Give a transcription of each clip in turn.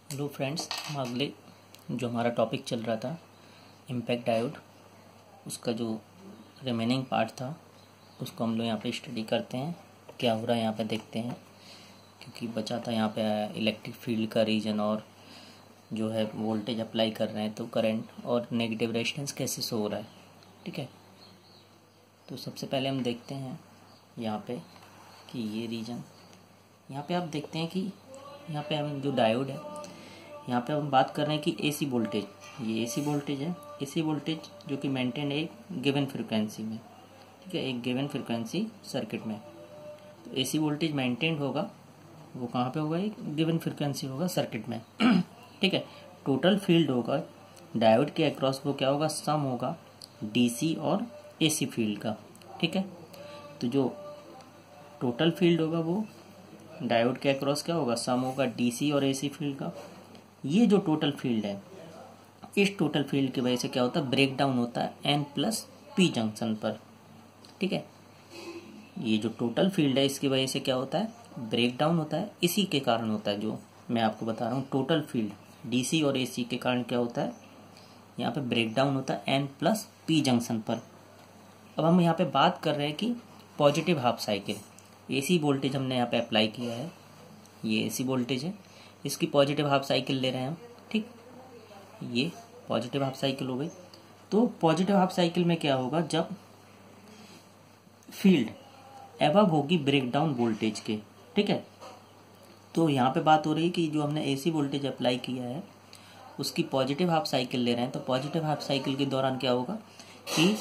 Hello friends, हम अगले जो हमारा टॉपिक चल रहा था इम्पैक्ट डायोड, उसका जो रिमेनिंग पार्ट था उसको हम लोग यहाँ पे स्टडी करते हैं। क्या हो रहा है यहाँ पे देखते हैं, क्योंकि बचा था यहाँ पे इलेक्ट्रिक फील्ड का रीजन और जो है वोल्टेज अप्लाई कर रहे हैं तो करंट और नेगेटिव रेजिस्टेंस कैसे शो हो रहा है। ठीक है, तो सबसे पहले हम देखते हैं यहाँ पे कि ये रीजन, यहाँ पे आप देखते हैं कि यहाँ पे हम जो डायोड है, यहाँ पे हम बात कर रहे हैं कि एसी वोल्टेज, ये एसी वोल्टेज है। एसी वोल्टेज जो कि मेंटेन है एक गिवन फ्रिक्वेंसी में, ठीक है, एक गिवन फ्रिक्वेंसी सर्किट में। तो एसी वोल्टेज मेंटेन होगा, वो कहाँ पे होगा, एक गिवन फ्रिक्वेंसी होगा सर्किट में। ठीक है, टोटल फील्ड होगा डायोड के अक्रॉस, वो क्या होगा, सम होगा डीसी और एसी फील्ड का। ठीक है, तो जो टोटल फील्ड होगा वो डायोड के अक्रॉस क्या होगा, सम होगा डीसी और एसी फील्ड का। ये जो टोटल फील्ड है, इस टोटल फील्ड की वजह से क्या होता है, ब्रेक डाउन होता है एन प्लस पी जंक्शन पर। ठीक है, ये जो टोटल फील्ड है इसकी वजह से क्या होता है, ब्रेक डाउन होता है। इसी के कारण होता है, जो मैं आपको बता रहा हूँ, टोटल फील्ड डीसी और एसी के कारण क्या होता है, यहाँ पे ब्रेक डाउन होता है एन प्लस पी जंक्शन पर। अब हम यहाँ पे बात कर रहे हैं कि positive half cycle, AC voltage हमने यहाँ पे अप्लाई किया है, ये एसी वोल्टेज है, इसकी पॉजिटिव हाफ साइकिल ले रहे हैं हम। ठीक, ये पॉजिटिव हाफ साइकिल हो गई। तो पॉजिटिव हाफ साइकिल में क्या होगा, जब फील्ड एबव होगी ब्रेक डाउन वोल्टेज के। ठीक है, तो यहाँ पे बात हो रही है कि जो हमने एसी वोल्टेज अप्लाई किया है उसकी पॉजिटिव हाफ साइकिल ले रहे हैं। तो पॉजिटिव हाफ साइकिल के दौरान क्या होगा कि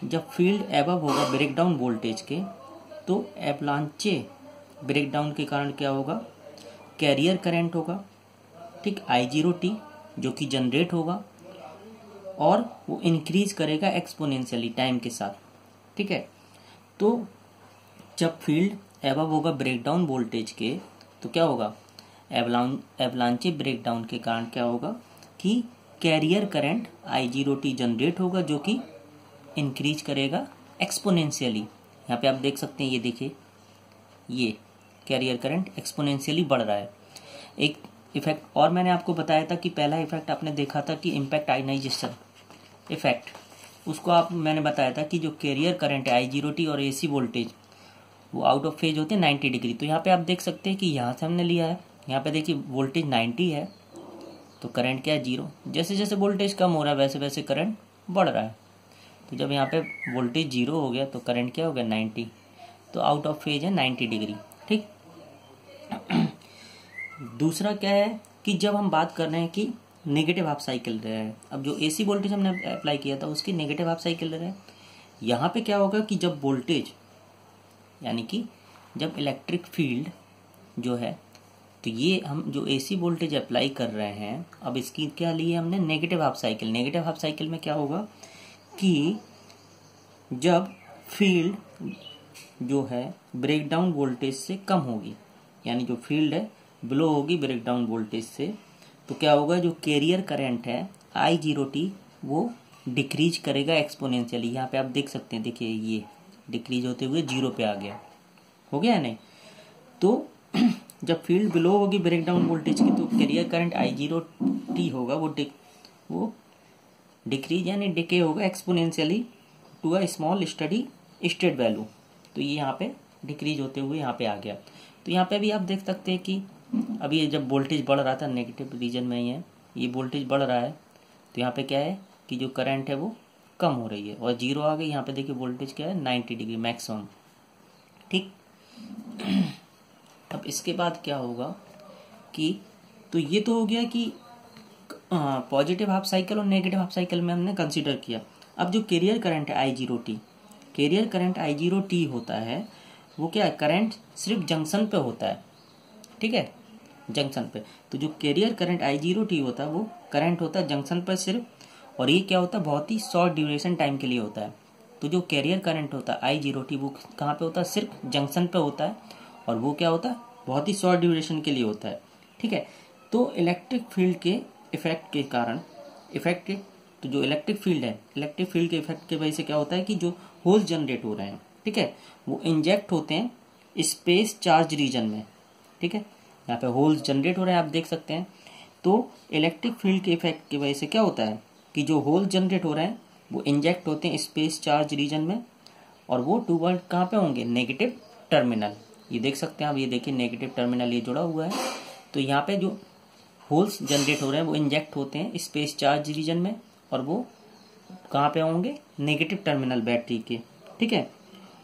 जब फील्ड एबव होगा ब्रेक डाउन वोल्टेज के, तो एवलांचे ब्रेक डाउन के कारण क्या होगा, कैरियर करंट होगा, ठीक, I0t जो कि जनरेट होगा और वो इंक्रीज करेगा एक्सपोनेंशियली टाइम के साथ। ठीक है, तो जब फील्ड एबव होगा ब्रेक डाउन वोल्टेज के, तो क्या होगा, एवलांचे ब्रेक डाउन के कारण क्या होगा कि कैरियर करंट I0t जनरेट होगा जो कि इंक्रीज करेगा एक्सपोनेंशियली। यहाँ पे आप देख सकते हैं, ये देखिए, ये कैरियर करंट एक्सपोनेंशियली बढ़ रहा है। एक इफेक्ट और मैंने आपको बताया था कि पहला इफेक्ट आपने देखा था कि इम्पैक्ट आयनाइजेशन इफेक्ट, उसको आप मैंने बताया था कि जो कैरियर करंट है I0t और एसी वोल्टेज वो आउट ऑफ फेज होते हैं 90 डिग्री। तो यहाँ पे आप देख सकते हैं कि यहाँ से हमने लिया है, यहाँ पे देखिए वोल्टेज 90 है तो करंट क्या है, 0। जैसे जैसे वोल्टेज कम हो रहा है वैसे वैसे करंट बढ़ रहा है। तो जब यहाँ पे वोल्टेज 0 हो गया तो करंट क्या हो गया, 90, तो आउट ऑफ फेज है 90 डिग्री। ठीक, दूसरा क्या है कि जब हम बात कर रहे हैं कि नेगेटिव हाफ साइकिल ले रहे हैं, अब जो एसी वोल्टेज हमने अप्लाई किया था उसकी नेगेटिव हाफ साइकिल ले रहे हैं। यहाँ पे क्या होगा कि जब वोल्टेज, यानी कि जब इलेक्ट्रिक फील्ड जो है, तो ये हम जो एसी वोल्टेज अप्लाई कर रहे हैं, अब इसकी क्या ली है हमने, negative half cycle. Negative half cycle में क्या होगा कि जब फील्ड जो है ब्रेक डाउन वोल्टेज से कम होगी, यानी जो फील्ड है बिलो होगी ब्रेक डाउन वोल्टेज से, तो क्या होगा, जो कैरियर करंट है I0t वो डिक्रीज करेगा एक्सपोनेंशियली। यहाँ पे आप देख सकते हैं, देखिए ये डिक्रीज होते हुए 0 पे आ गया, हो गया है नहीं। तो जब फील्ड बिलो होगी ब्रेक डाउन वोल्टेज की, तो कैरियर करंट I0t होगा वो डिक्रीज यानी डिके होगा exponentially to a small steady state value. तो ये यहाँ पे डिक्रीज होते हुए यहाँ पे आ गया। तो यहाँ पे भी आप देख सकते हैं कि अभी ये जब वोल्टेज बढ़ रहा था नेगेटिव रीजन में ही है, ये वोल्टेज बढ़ रहा है, तो यहाँ पे क्या है कि जो करंट है वो कम हो रही है और 0 आ गई। यहाँ पे देखिए वोल्टेज क्या है, 90 डिग्री मैक्सिमम। ठीक, अब इसके बाद क्या होगा कि, तो ये तो हो गया कि पॉजिटिव हाफ साइकिल और नेगेटिव हाफ साइकिल में हमने कंसीडर किया। अब जो कैरियर करंट है I0t, कैरियर करंट I0t होता है, वो क्या है, करंट सिर्फ जंक्शन पे होता है। ठीक है, जंक्शन पे। तो जो कैरियर करंट I0t होता है वो करंट होता है जंक्शन पर सिर्फ, और ये क्या होता है, बहुत ही शॉर्ट ड्यूरेशन टाइम के लिए होता है। तो जो कैरियर करंट होता है I0t वो कहाँ पे होता है, सिर्फ जंक्शन पे होता है, और वो क्या होता है, बहुत ही शॉर्ट ड्यूरेशन के लिए होता है। ठीक है, तो इलेक्ट्रिक फील्ड के इफेक्ट के कारण, इफेक्ट के, तो जो इलेक्ट्रिक फील्ड है, इलेक्ट्रिक फील्ड के इफेक्ट की वजह से क्या होता है कि जो होल जनरेट हो रहे हैं, ठीक है, वो इंजेक्ट होते हैं स्पेस चार्ज रीजन में। ठीक है, यहाँ पे होल्स जनरेट हो रहे हैं, आप देख सकते हैं। तो इलेक्ट्रिक फील्ड के इफेक्ट की वजह से क्या होता है कि जो होल जनरेट हो रहे हैं वो इंजेक्ट होते हैं स्पेस चार्ज रीजन में, और वो टूवर्ड कहाँ पे होंगे, नेगेटिव टर्मिनल। ये देख सकते हैं आप, ये देखिए नेगेटिव टर्मिनल ये जुड़ा हुआ है। तो यहाँ पे जो होल्स जनरेट हो रहे हैं वो इंजेक्ट होते हैं स्पेस चार्ज रीजन में, और वो कहाँ पे होंगे, नेगेटिव टर्मिनल बैटरी के, ठीक है।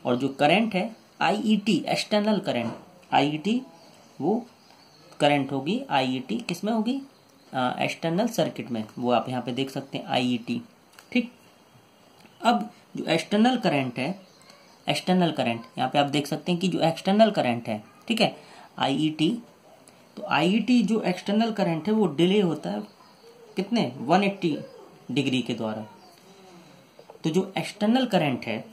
और जो करंट है आईईटी, एक्सटर्नल करंट आईईटी, वो करंट होगी आईईटी किसमें होगी, एक्सटर्नल सर्किट में, वो आप यहाँ पे देख सकते हैं आईईटी, ठीक। अब जो एक्सटर्नल करंट है, एक्सटर्नल करंट यहाँ पे आप देख सकते हैं कि जो एक्सटर्नल करंट है, ठीक है, आईईटी, तो आईईटी जो एक्सटर्नल करंट है वो डिले होता है कितने, 180 डिग्री के द्वारा। तो जो एक्सटर्नल करंट है,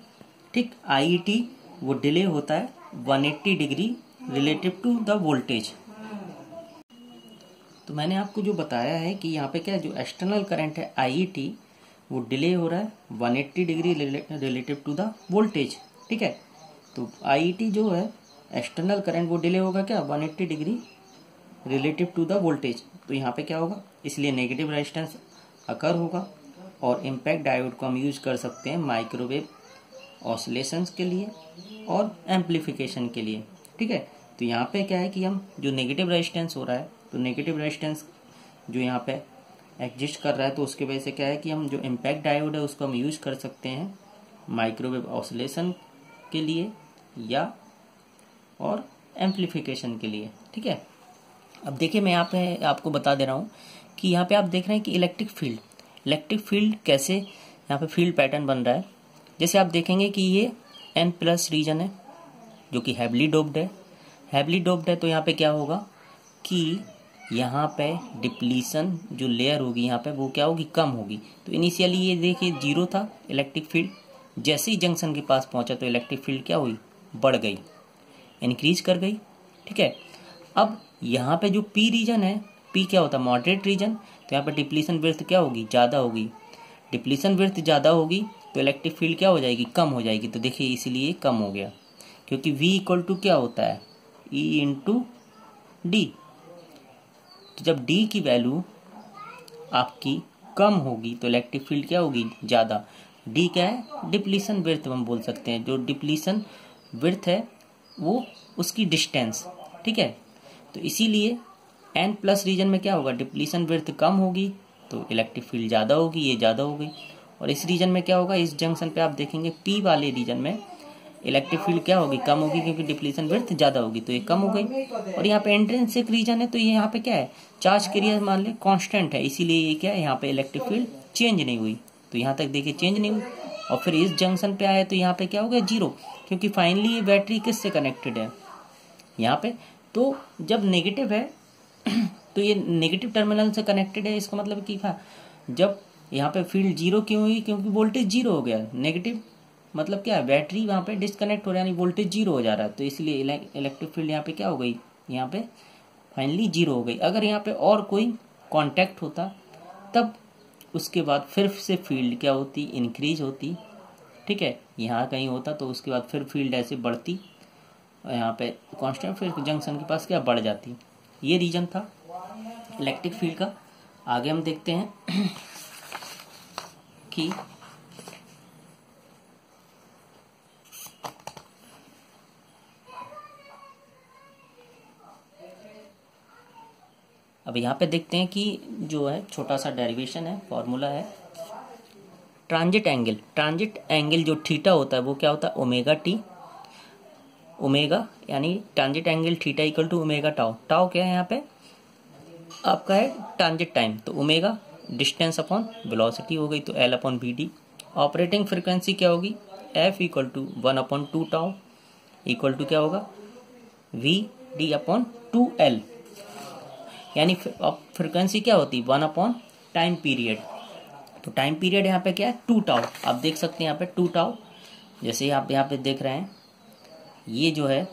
ठीक, आईईटी, वो डिले होता है 180 degree relative to the voltage. तो मैंने आपको जो बताया है कि यहाँ पे क्या है, जो एक्सटर्नल करंट है आईईटी, वो डिले हो रहा है 180 degree relative to the voltage, ठीक है। तो आईईटी जो है एक्सटर्नल करंट वो डिले होगा क्या, 180 degree relative to the voltage. तो यहाँ पे क्या होगा, इसलिए नेगेटिव रेजिस्टेंस अकर होगा। और इम्पैक्ट डायोड को हम यूज कर सकते हैं माइक्रोवेव ऑसिलेशंस के लिए और एम्पलीफिकेशन के लिए, ठीक है। तो यहाँ पे क्या है कि हम जो नेगेटिव रेजिस्टेंस हो रहा है, तो नेगेटिव रेजिस्टेंस जो यहाँ पे एग्जिस्ट कर रहा है, तो उसकी वजह से क्या है कि हम जो इम्पैक्ट डायोड है उसको हम यूज कर सकते हैं माइक्रोवेव ऑसिलेशन के लिए या और एम्पलीफिकेशन के लिए, ठीक है। अब देखिए मैं यहाँ पे आपको बता दे रहा हूँ कि यहाँ पे आप देख रहे हैं कि इलेक्ट्रिक फील्ड कैसे यहाँ पे फील्ड पैटर्न बन रहा है। जैसे आप देखेंगे कि ये N+ रीजन है जो कि हैवली डोप्ड है, तो यहाँ पे क्या होगा कि यहाँ पे डिप्लीशन जो लेयर होगी यहाँ पे वो क्या होगी, कम होगी। तो इनिशियली ये देखिए 0 था इलेक्ट्रिक फील्ड, जैसे ही जंक्शन के पास पहुंचा तो इलेक्ट्रिक फील्ड क्या हुई, बढ़ गई, इंक्रीज कर गई, ठीक है। अब यहाँ पे जो P रीजन है, P क्या होता है, मॉडरेट रीजन, तो यहाँ पे डिप्लीशन विड्थ क्या होगी, ज़्यादा होगी। डिप्लीशन विड्थ ज़्यादा होगी तो इलेक्ट्रिक फील्ड क्या हो जाएगी, कम हो जाएगी। तो देखिए इसीलिए कम हो गया, क्योंकि V = क्या होता है, E × D। तो जब D की वैल्यू आपकी कम होगी तो इलेक्ट्रिक फील्ड क्या होगी, ज़्यादा। D क्या है, डिप्लीशन विड्थ हम बोल सकते हैं। जो डिप्लीशन विड्थ है वो उसकी डिस्टेंस, ठीक है। तो इसीलिए N+ रीजन में क्या होगा, डिप्लीशन विड्थ कम होगी तो इलेक्ट्रिक फील्ड ज़्यादा होगी, ये ज़्यादा हो गई। और इस रीजन में क्या होगा, इस जंक्शन पे आप देखेंगे P वाले रीजन में इलेक्ट्रिक फील्ड क्या होगी, कम होगी, क्योंकि डिप्लीशन विड्थ ज़्यादा होगी, तो ये कम हो गई। और यहाँ पे इंट्रिंसिक रीजन है, तो ये यहाँ पे क्या है, चार्ज कैरियर मान ले कांस्टेंट है, इसीलिए ये क्या है, यहाँ पे इलेक्ट्रिक फील्ड चेंज नहीं हुई। तो यहाँ तक देखिए चेंज नहीं हुई। और फिर इस जंक्शन पे आया तो यहाँ पे क्या हो गया, 0, क्योंकि फाइनली ये बैटरी किससे कनेक्टेड है, यहाँ पे। तो जब नेगेटिव है तो ये नेगेटिव टर्मिनल से कनेक्टेड है, इसका मतलब कि जब यहाँ पे फील्ड 0 क्यों हुई, क्योंकि वोल्टेज 0 हो गया। नेगेटिव मतलब क्या है, बैटरी वहाँ पे डिस्कनेक्ट हो रहा है, यानी वोल्टेज 0 हो जा रहा है, तो इसलिए इलेक्ट्रिक फील्ड यहाँ पे क्या हो गई, यहाँ पे फाइनली 0 हो गई। अगर यहाँ पे और कोई कांटेक्ट होता तब उसके बाद फिर से फील्ड क्या होती, इंक्रीज होती, ठीक है। यहाँ कहीं होता तो उसके बाद फिर फील्ड ऐसे बढ़ती, यहाँ पे कांस्टेंट, फिर जंक्शन के पास क्या बढ़ जाती। ये रीजन था इलेक्ट्रिक फील्ड का। आगे हम देखते हैं कि अब यहाँ पे देखते हैं कि जो है छोटा सा डेरिवेशन है, फॉर्मूला है ट्रांजिट एंगल जो थीटा होता है वो क्या होता है, ω/t, ओमेगा, यानी ट्रांजिट एंगल थीटा = ω/τ। टाउ क्या है यहाँ पे आपका है ट्रांजिट टाइम, तो ओमेगा डिस्टेंस अपॉन वेलोसिटी हो गई, तो L/Vd। ऑपरेटिंग फ्रीक्वेंसी क्या होगी, F = 1/2τ = क्या होगा, Vd/2L, यानी फ्रीक्वेंसी क्या होती, 1 टाइम पीरियड। तो टाइम पीरियड यहाँ पे क्या है, 2τ। आप देख सकते हैं यहाँ पे 2τ, जैसे आप यहाँ पे देख रहे हैं, ये जो है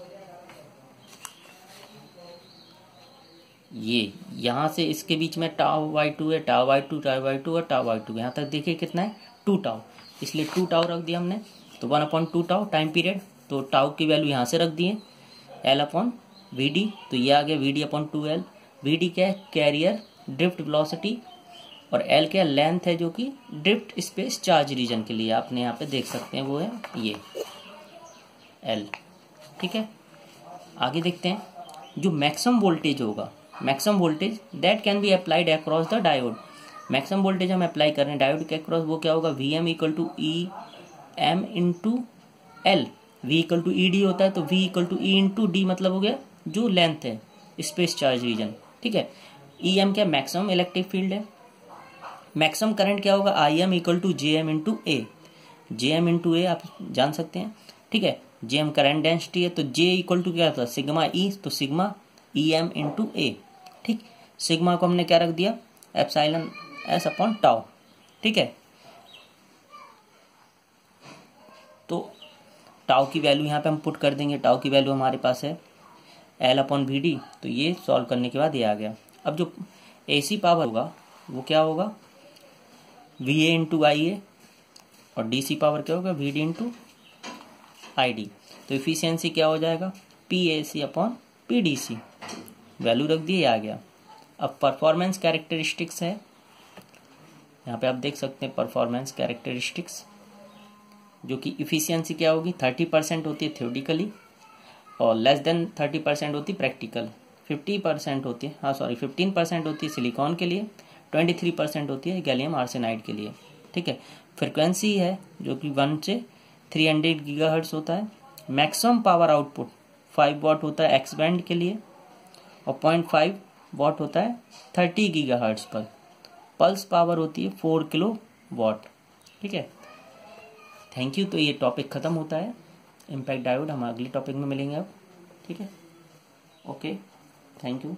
ये यहाँ से इसके बीच में τ/2 है, τ/2 और τ/2, यहाँ तक देखिए कितना है, 2τ, इसलिए 2τ रख दिया हमने। तो 1/2τ टाइम पीरियड, तो टाउ की वैल्यू यहाँ से रख दिए, L/Vd, तो ये आ गया Vd/2L। Vd क्या है, कैरियर ड्रिफ्ट वेलोसिटी, और एल क्या लेंथ है जो कि ड्रिफ्ट स्पेस चार्ज रीजन के लिए आपने यहाँ पे देख सकते हैं, वो है ये एल। ठीक है, आगे देखते हैं जो मैक्सिमम वोल्टेज होगा, maximum voltage that can be applied across the diode. Maximum voltage हम अप्लाई कर रहे हैं डायोड के अक्रॉस, वो क्या होगा, V M equal to E M into L. V equal to E D होता है, तो V equal to E into D मतलब हो गया जो लेंथ है स्पेस चार्ज रीजन। ठीक है, ई एम क्या मैक्सिमम इलेक्ट्रिक फील्ड है। मैक्सिमम करंट क्या होगा, I M equal to J M into A. J M into A आप जान सकते हैं। ठीक है, जे एम करंट डेंसिटी है, तो जे इक्वल टू क्या होता है, सिग्मा ई, तो सिग्मा ई एम इंटू ए। ठीक, सिग्मा को हमने क्या रख दिया, एप्सिलॉन एस अपॉन टाउ। ठीक है, तो टाउ की वैल्यू यहाँ पे हम पुट कर देंगे, टाउ की वैल्यू हमारे पास है एल अपॉन वी डी, तो ये सॉल्व करने के बाद ये आ गया। अब जो एसी पावर होगा वो क्या होगा, वी ए इंटू आई ए, और डीसी पावर क्या होगा, V D into I D. तो इफिशियंसी क्या हो जाएगा, P A C upon P D C, value रख दी, आ गया। अब परफॉर्मेंस कैरेक्टरिस्टिक्स है, यहाँ पे आप देख सकते हैं परफॉर्मेंस कैरेक्टरिस्टिक्स, जो कि इफिशियंसी क्या होगी, 30% होती है थ्योरेटिकली और लेस देन 30% होती है प्रैक्टिकल। 50% होती है, हाँ सॉरी 15% होती है सिलिकॉन के लिए, 23% होती है गैलियम आर्सेनाइड के लिए। ठीक है, फ्रिक्वेंसी है जो कि 1 से 300 गीगाहर्ट्ज होता है। मैक्सिमम पावर आउटपुट 5 वाट होता है एक्स बैंड के लिए, और 0.5 वाट होता है 30 गीगाहर्ट्ज पर। पल्स पावर होती है 4 किलो वाट। ठीक है, थैंक यू। तो ये टॉपिक खत्म होता है इम्पैक्ट डायोड, हम अगले टॉपिक में मिलेंगे अब। ठीक है, ओके, थैंक यू।